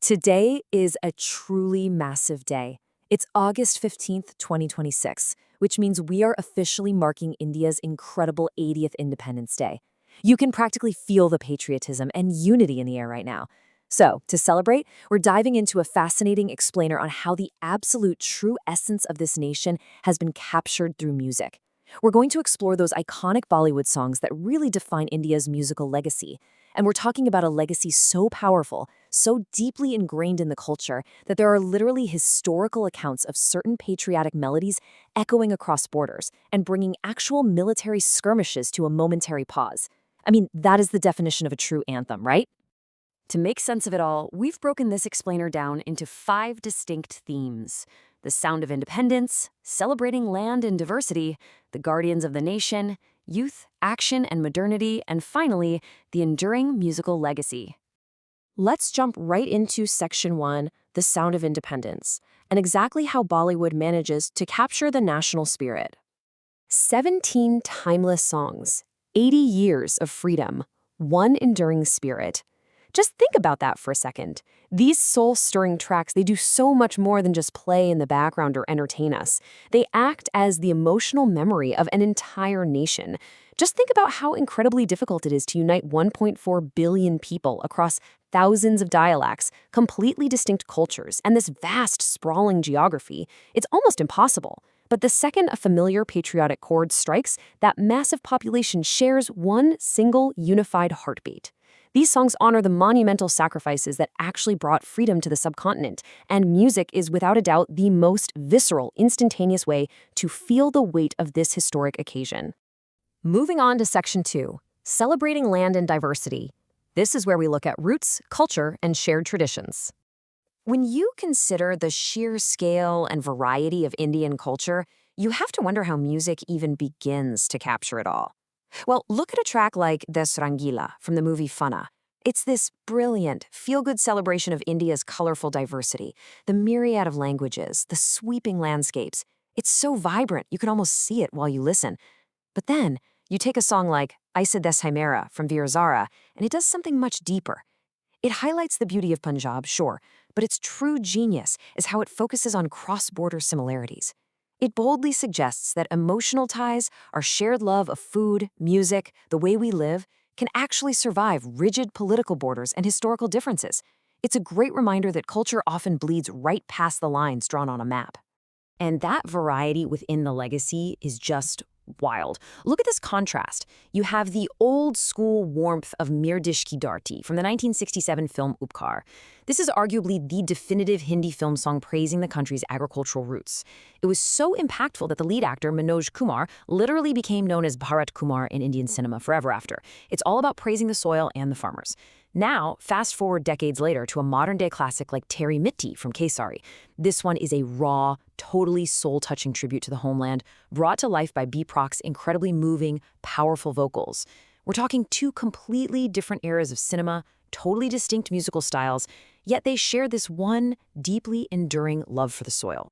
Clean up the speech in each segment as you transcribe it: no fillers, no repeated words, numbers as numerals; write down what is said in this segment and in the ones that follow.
Today is a truly massive day. It's August 15th, 2026, which means we are officially marking India's incredible 80th Independence Day. You can practically feel the patriotism and unity in the air right now. So, to celebrate, we're diving into a fascinating explainer on how the absolute true essence of this nation has been captured through music. We're going to explore those iconic Bollywood songs that really define India's musical legacy. And we're talking about a legacy so powerful, so deeply ingrained in the culture, that there are literally historical accounts of certain patriotic melodies echoing across borders and bringing actual military skirmishes to a momentary pause. I mean, that is the definition of a true anthem, right? To make sense of it all, we've broken this explainer down into 5 distinct themes: the sound of independence, celebrating land and diversity, the guardians of the nation, youth, action and modernity, and finally, the enduring musical legacy. Let's jump right into Section 1, the sound of independence, and exactly how Bollywood manages to capture the national spirit. 17 timeless songs, 80 years of freedom, one enduring spirit. Just think about that for a second. These soul-stirring tracks, they do so much more than just play in the background or entertain us. They act as the emotional memory of an entire nation. Just think about how incredibly difficult it is to unite 1.4 billion people across thousands of dialects, completely distinct cultures, and this vast, sprawling geography. It's almost impossible. But the second a familiar patriotic chord strikes, that massive population shares one single unified heartbeat. These songs honor the monumental sacrifices that actually brought freedom to the subcontinent, and music is without a doubt the most visceral, instantaneous way to feel the weight of this historic occasion. Moving on to Section 2, celebrating land and diversity. This is where we look at roots, culture, and shared traditions. When you consider the sheer scale and variety of Indian culture, you have to wonder how music even begins to capture it all. Well, look at a track like Des Rangila from the movie Funna. It's this brilliant, feel-good celebration of India's colorful diversity, the myriad of languages, the sweeping landscapes. It's so vibrant, you can almost see it while you listen. But then, you take a song like Aisa Des Chimera from Veer Zara, and it does something much deeper. It highlights the beauty of Punjab, sure, but its true genius is how it focuses on cross-border similarities. It boldly suggests that emotional ties, our shared love of food, music, the way we live, can actually survive rigid political borders and historical differences. It's a great reminder that culture often bleeds right past the lines drawn on a map. And that variety within the legacy is just wild. Look at this contrast. You have the old-school warmth of Mirdish Ki Dharti from the 1967 film Upkar. This is arguably the definitive Hindi film song praising the country's agricultural roots. It was so impactful that the lead actor, Manoj Kumar, literally became known as Bharat Kumar in Indian cinema forever after. It's all about praising the soil and the farmers. Now, fast forward decades later to a modern-day classic like Teri Mitti from Kesari. This one is a raw, totally soul-touching tribute to the homeland, brought to life by B. Proc's incredibly moving, powerful vocals. We're talking 2 completely different eras of cinema, totally distinct musical styles, yet they share this one deeply enduring love for the soil.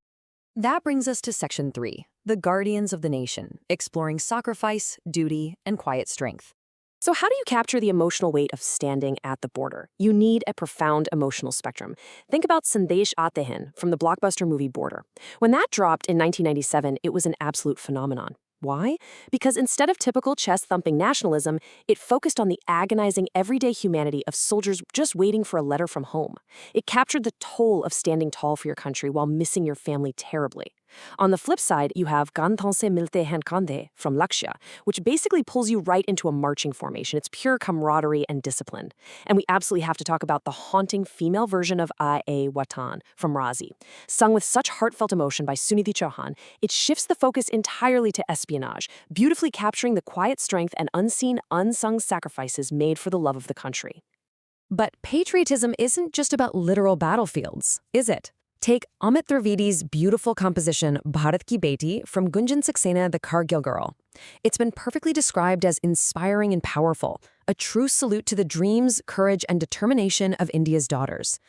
That brings us to Section 3, the guardians of the nation, exploring sacrifice, duty, and quiet strength. So how do you capture the emotional weight of standing at the border? You need a profound emotional spectrum. Think about Sandesh Aate Hain from the blockbuster movie Border. When that dropped in 1997, it was an absolute phenomenon. Why? Because instead of typical chest-thumping nationalism, it focused on the agonizing everyday humanity of soldiers just waiting for a letter from home. It captured the toll of standing tall for your country while missing your family terribly. On the flip side, you have Gandhan se milte hain kandhe from Lakshya, which basically pulls you right into a marching formation. It's pure camaraderie and discipline. And we absolutely have to talk about the haunting female version of Aaye Watan from Razi. Sung with such heartfelt emotion by Sunidhi Chauhan, it shifts the focus entirely to espionage, beautifully capturing the quiet strength and unseen, unsung sacrifices made for the love of the country. But patriotism isn't just about literal battlefields, is it? Take Amit Trivedi's beautiful composition Bharat Ki Beti from Gunjan Saxena, the Kargil Girl. It's been perfectly described as inspiring and powerful, a true salute to the dreams, courage, and determination of India's daughters.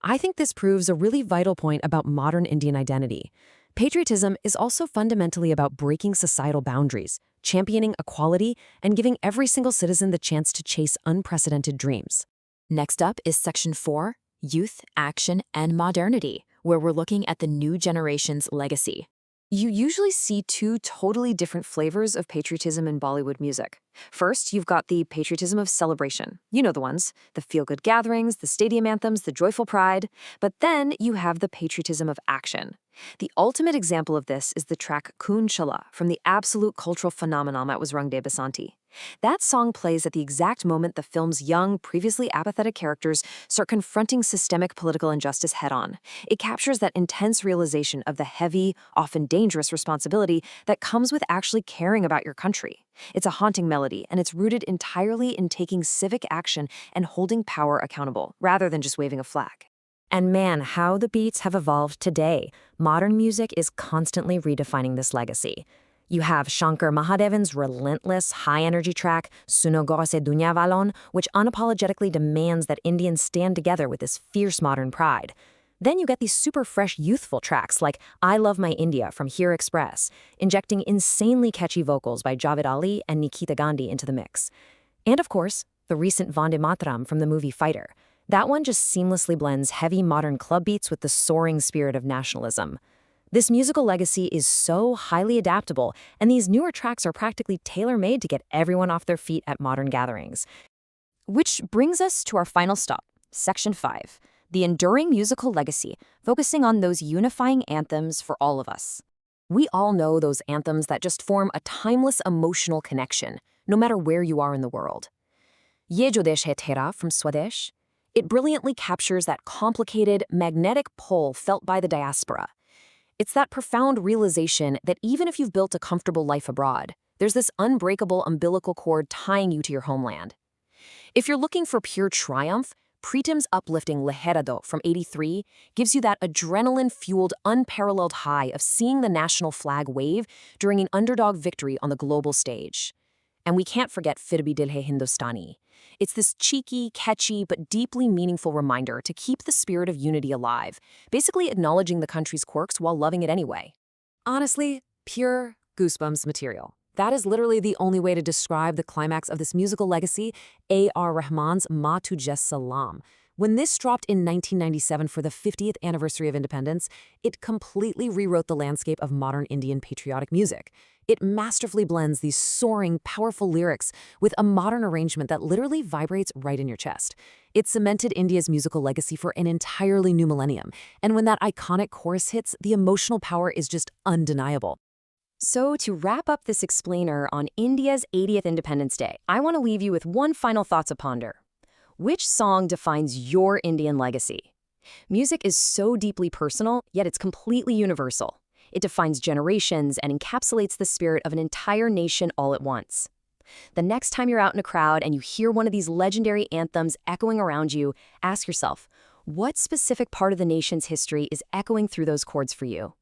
I think this proves a really vital point about modern Indian identity. Patriotism is also fundamentally about breaking societal boundaries, championing equality, and giving every single citizen the chance to chase unprecedented dreams. Next up is Section 4, youth, action, and modernity, where we're looking at the new generation's legacy. You usually see two totally different flavors of patriotism in Bollywood music. First, you've got the patriotism of celebration. You know the ones, the feel-good gatherings, the stadium anthems, the joyful pride. But then you have the patriotism of action. The ultimate example of this is the track Kun Chala from the absolute cultural phenomenon that was Rang De Basanti. That song plays at the exact moment the film's young, previously apathetic characters start confronting systemic political injustice head-on. It captures that intense realization of the heavy, often dangerous responsibility that comes with actually caring about your country. It's a haunting melody, and it's rooted entirely in taking civic action and holding power accountable, rather than just waving a flag. And man, how the beats have evolved today. Modern music is constantly redefining this legacy. You have Shankar Mahadevan's relentless, high-energy track, Suno Gaur Se Dunya Valon, which unapologetically demands that Indians stand together with this fierce modern pride. Then you get these super fresh, youthful tracks like I Love My India from Here Express, injecting insanely catchy vocals by Javed Ali and Nikita Gandhi into the mix. And of course, the recent Vande Mataram from the movie Fighter. That one just seamlessly blends heavy modern club beats with the soaring spirit of nationalism. This musical legacy is so highly adaptable, and these newer tracks are practically tailor-made to get everyone off their feet at modern gatherings. Which brings us to our final stop, Section 5, the enduring musical legacy, focusing on those unifying anthems for all of us. We all know those anthems that just form a timeless emotional connection, no matter where you are in the world. Ye Jo Desh Hai Tera from Swadesh. It brilliantly captures that complicated, magnetic pull felt by the diaspora. It's that profound realization that even if you've built a comfortable life abroad, there's this unbreakable umbilical cord tying you to your homeland. If you're looking for pure triumph, Pritam's uplifting Leherado from '83 gives you that adrenaline-fueled, unparalleled high of seeing the national flag wave during an underdog victory on the global stage. And we can't forget Fir Bhi Dil Hai Hindustani. It's this cheeky, catchy, but deeply meaningful reminder to keep the spirit of unity alive, basically acknowledging the country's quirks while loving it anyway. Honestly, pure goosebumps material. That is literally the only way to describe the climax of this musical legacy, A.R. Rahman's Ma Tujhe Salam. When this dropped in 1997 for the 50th anniversary of independence, it completely rewrote the landscape of modern Indian patriotic music. It masterfully blends these soaring, powerful lyrics with a modern arrangement that literally vibrates right in your chest. It cemented India's musical legacy for an entirely new millennium, and when that iconic chorus hits, the emotional power is just undeniable. So to wrap up this explainer on India's 80th Independence Day, I want to leave you with one final thought to ponder. Which song defines your Indian legacy? Music is so deeply personal, yet it's completely universal. It defines generations and encapsulates the spirit of an entire nation all at once. The next time you're out in a crowd and you hear one of these legendary anthems echoing around you, ask yourself, what specific part of the nation's history is echoing through those chords for you?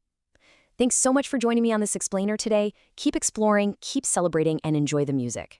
Thanks so much for joining me on this explainer today. Keep exploring, keep celebrating, and enjoy the music.